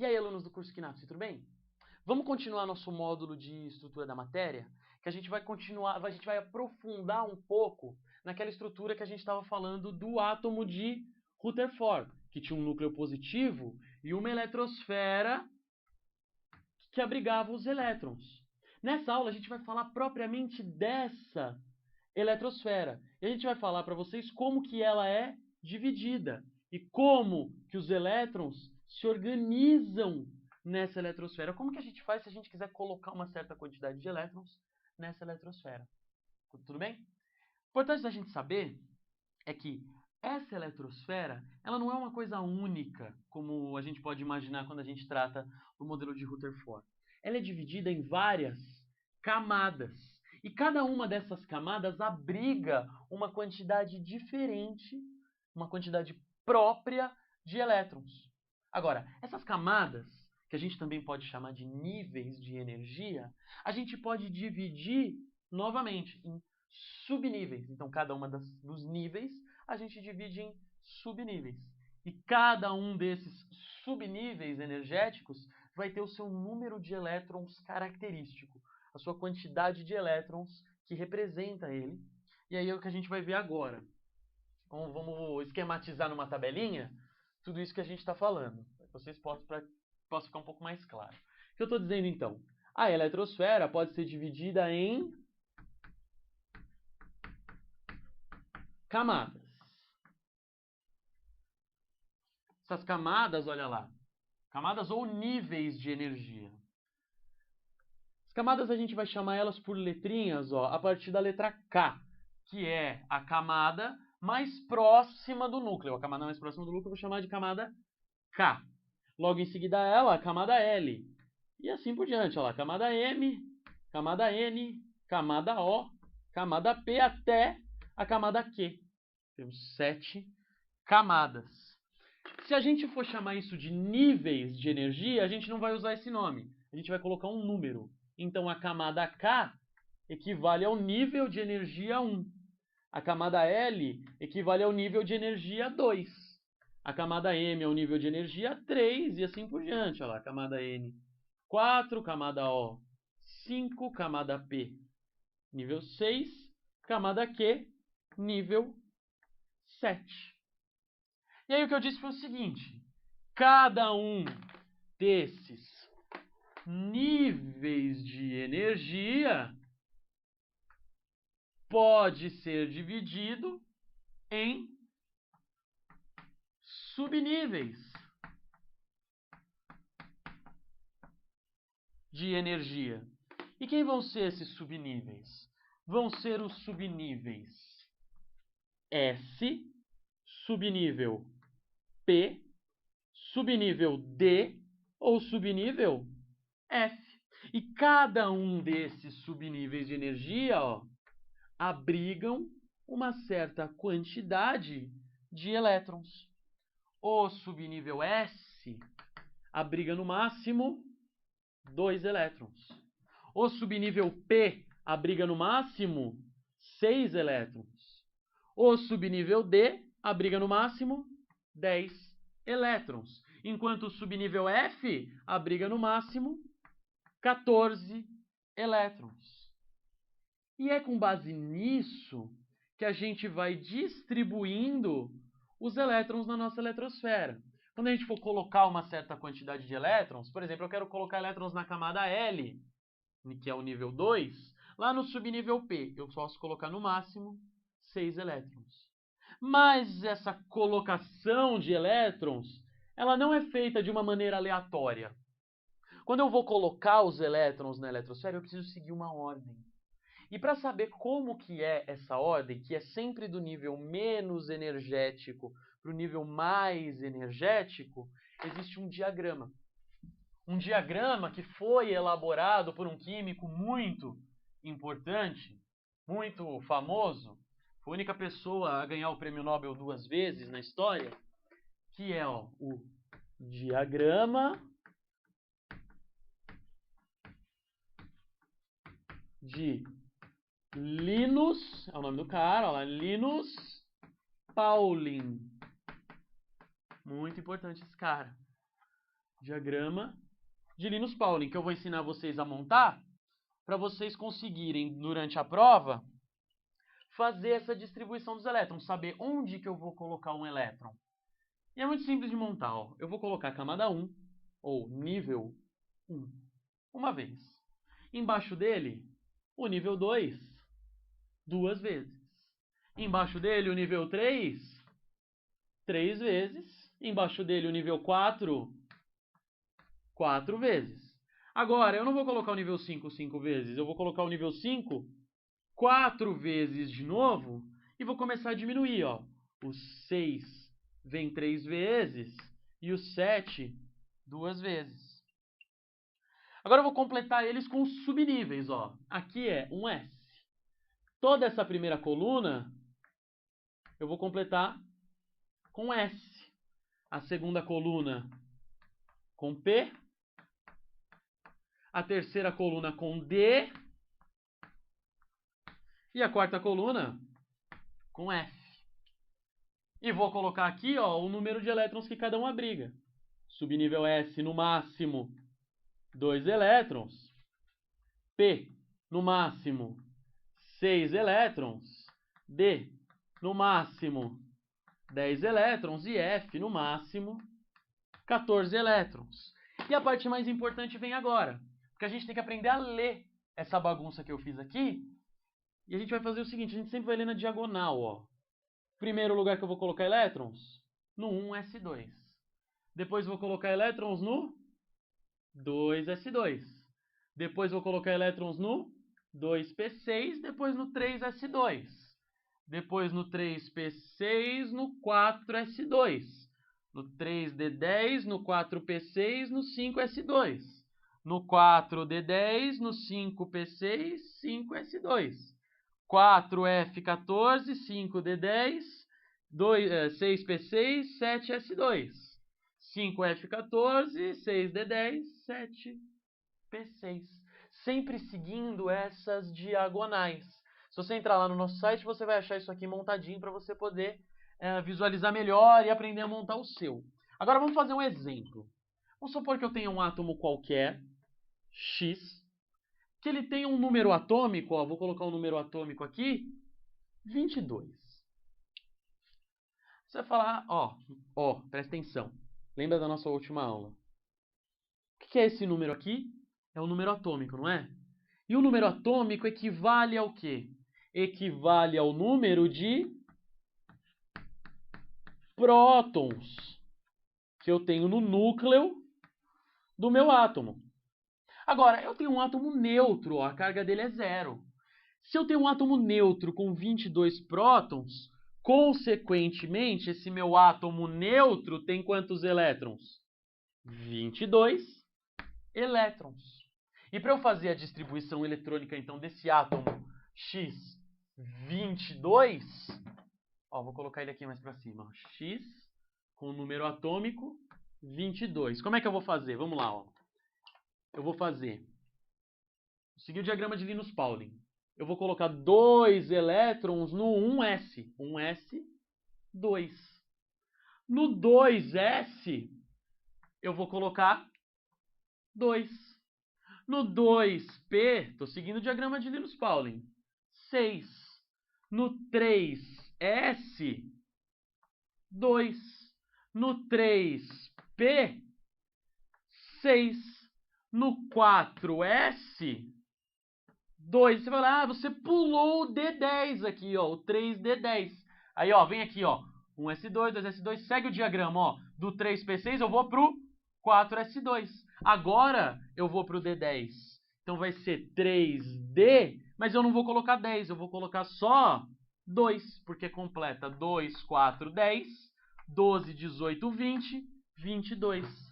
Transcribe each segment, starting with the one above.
E aí, alunos do curso Knapse, tudo bem? Vamos continuar nosso módulo de estrutura da matéria, que a gente vai aprofundar um pouco naquela estrutura que a gente estava falando do átomo de Rutherford, que tinha um núcleo positivo e uma eletrosfera que abrigava os elétrons. Nessa aula a gente vai falar propriamente dessa eletrosfera. E a gente vai falar para vocês como que ela é dividida e como que os elétrons se organizam nessa eletrosfera. Como que a gente faz se a gente quiser colocar uma certa quantidade de elétrons nessa eletrosfera? Tudo bem? Importante da gente saber é que essa eletrosfera, ela não é uma coisa única, como a gente pode imaginar quando a gente trata do modelo de Rutherford. Ela é dividida em várias camadas. E cada uma dessas camadas abriga uma quantidade diferente, uma quantidade própria de elétrons. Agora, essas camadas, que a gente também pode chamar de níveis de energia, a gente pode dividir novamente em subníveis. Então, cada uma dos níveis a gente divide em subníveis. E cada um desses subníveis energéticos vai ter o seu número de elétrons característico, a sua quantidade de elétrons que representa ele. E aí é o que a gente vai ver agora. Então, vamos esquematizar numa tabelinha tudo isso que a gente está falando, para que vocês possa ficar um pouco mais claro. O que eu estou dizendo então? A eletrosfera pode ser dividida em camadas. Essas camadas, olha lá, camadas ou níveis de energia. As camadas a gente vai chamar elas por letrinhas, ó, a partir da letra K, que é a camada mais próxima do núcleo. A camada mais próxima do núcleo eu vou chamar de camada K. Logo em seguida ela, a camada L. E assim por diante, ó lá, camada M, camada N, camada O, camada P até a camada Q. Temos 7 camadas. Se a gente for chamar isso de níveis de energia, a gente não vai usar esse nome. A gente vai colocar um número. Então, a camada K equivale ao nível de energia 1. A camada L equivale ao nível de energia 2. A camada M é o nível de energia 3 e assim por diante. Olha lá, camada N 4, camada O 5, camada P nível 6, camada Q nível 7. E aí o que eu disse foi o seguinte: cada um desses níveis de energia pode ser dividido em subníveis de energia. E quem vão ser esses subníveis? Vão ser os subníveis S, subnível P, subnível D ou subnível F. E cada um desses subníveis de energia, ó, abrigam uma certa quantidade de elétrons. O subnível S abriga no máximo 2 elétrons. O subnível P abriga no máximo 6 elétrons. O subnível D abriga no máximo 10 elétrons. Enquanto o subnível F abriga no máximo 14 elétrons. E é com base nisso que a gente vai distribuindo os elétrons na nossa eletrosfera. Quando a gente for colocar uma certa quantidade de elétrons, por exemplo, eu quero colocar elétrons na camada L, que é o nível 2, lá no subnível P, eu posso colocar no máximo 6 elétrons. Mas essa colocação de elétrons, ela não é feita de uma maneira aleatória. Quando eu vou colocar os elétrons na eletrosfera, eu preciso seguir uma ordem. E para saber como que é essa ordem, que é sempre do nível menos energético para o nível mais energético, existe um diagrama. Um diagrama que foi elaborado por um químico muito importante, muito famoso, foi a única pessoa a ganhar o prêmio Nobel 2 vezes na história, que é ó, o diagrama de Linus, é o nome do cara, ó lá, Linus Pauling. Muito importante esse cara. Diagrama de Linus Pauling, que eu vou ensinar vocês a montar para vocês conseguirem, durante a prova, fazer essa distribuição dos elétrons, saber onde que eu vou colocar um elétron. E é muito simples de montar. Ó. Eu vou colocar a camada 1, ou nível 1, uma vez. Embaixo dele, o nível 2, duas vezes. Embaixo dele, o nível 3, três vezes. Embaixo dele, o nível 4, quatro vezes. Agora, eu não vou colocar o nível 5 cinco vezes. Eu vou colocar o nível 5 quatro vezes de novo e vou começar a diminuir. Ó. O 6 vem 3 vezes e o 7 duas vezes. Agora eu vou completar eles com os subníveis. Ó. Aqui é um S. Toda essa primeira coluna eu vou completar com S. A segunda coluna com P. A terceira coluna com D. E a quarta coluna com F. E vou colocar aqui ó, o número de elétrons que cada um abriga. Subnível S, no máximo, 2 elétrons. P, no máximo, 6 elétrons. D, no máximo, 10 elétrons. E F, no máximo, 14 elétrons. E a parte mais importante vem agora. Porque a gente tem que aprender a ler essa bagunça que eu fiz aqui. E a gente vai fazer o seguinte, a gente sempre vai ler na diagonal, ó. Primeiro lugar que eu vou colocar elétrons, no 1s2. Depois vou colocar elétrons no 2s2. Depois vou colocar elétrons no 2p6, depois no 3s2. Depois no 3p6, no 4s2. No 3d10, no 4p6, no 5s2. No 4d10, no 5p6, 5s2. 4F14, 5D10, 6P6, 7S2. 5F14, 6D10, 7P6. Sempre seguindo essas diagonais. Se você entrar lá no nosso site, você vai achar isso aqui montadinho para você poder visualizar melhor e aprender a montar o seu. Agora vamos fazer um exemplo. Vamos supor que eu tenha um átomo qualquer, X, que ele tem um número atômico, ó, vou colocar um número atômico aqui, 22. Você vai falar, ó, presta atenção. Lembra da nossa última aula? O que é esse número aqui? É um número atômico, não é? E o número atômico equivale ao quê? Equivale ao número de prótons que eu tenho no núcleo do meu átomo. Agora, eu tenho um átomo neutro, ó, a carga dele é 0. Se eu tenho um átomo neutro com 22 prótons, consequentemente, esse meu átomo neutro tem quantos elétrons? 22 elétrons. E para eu fazer a distribuição eletrônica, então, desse átomo X22, ó, vou colocar ele aqui mais para cima, ó, X com o número atômico 22. Como é que eu vou fazer? Vamos lá, ó. Eu vou seguir o diagrama de Linus Pauling. Eu vou colocar 2 elétrons no 1s. 1s2. No 2s, eu vou colocar 2. No 2p, estou seguindo o diagrama de Linus Pauling, 6. No 3s, 2. No 3p, 6. No 4s, 2. Você vai lá, você pulou o D10 aqui, ó, o 3D10. Aí, ó, vem aqui, ó, 1s2, 2s2, segue o diagrama, ó, do 3p6 eu vou pro 4s2. Agora eu vou pro D10. Então vai ser 3D, mas eu não vou colocar 10, eu vou colocar só 2, porque completa 2, 4, 10, 12, 18, 20, 22.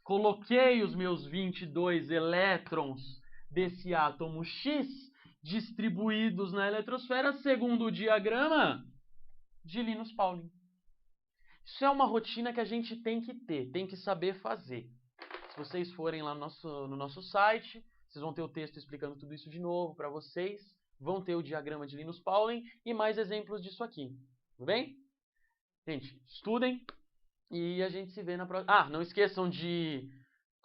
Coloquei os meus 22 elétrons desse átomo X distribuídos na eletrosfera segundo o diagrama de Linus Pauling. Isso é uma rotina que a gente tem que ter, tem que saber fazer. Se vocês forem lá no nosso site, vocês vão ter o texto explicando tudo isso de novo para vocês, vão ter o diagrama de Linus Pauling e mais exemplos disso aqui. Tudo bem? Gente, estudem. E a gente se vê na próxima. Ah, não esqueçam de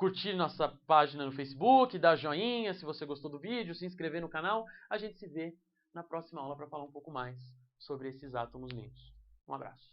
curtir nossa página no Facebook, dar joinha se você gostou do vídeo, se inscrever no canal. A gente se vê na próxima aula para falar um pouco mais sobre esses átomos lindos. Um abraço.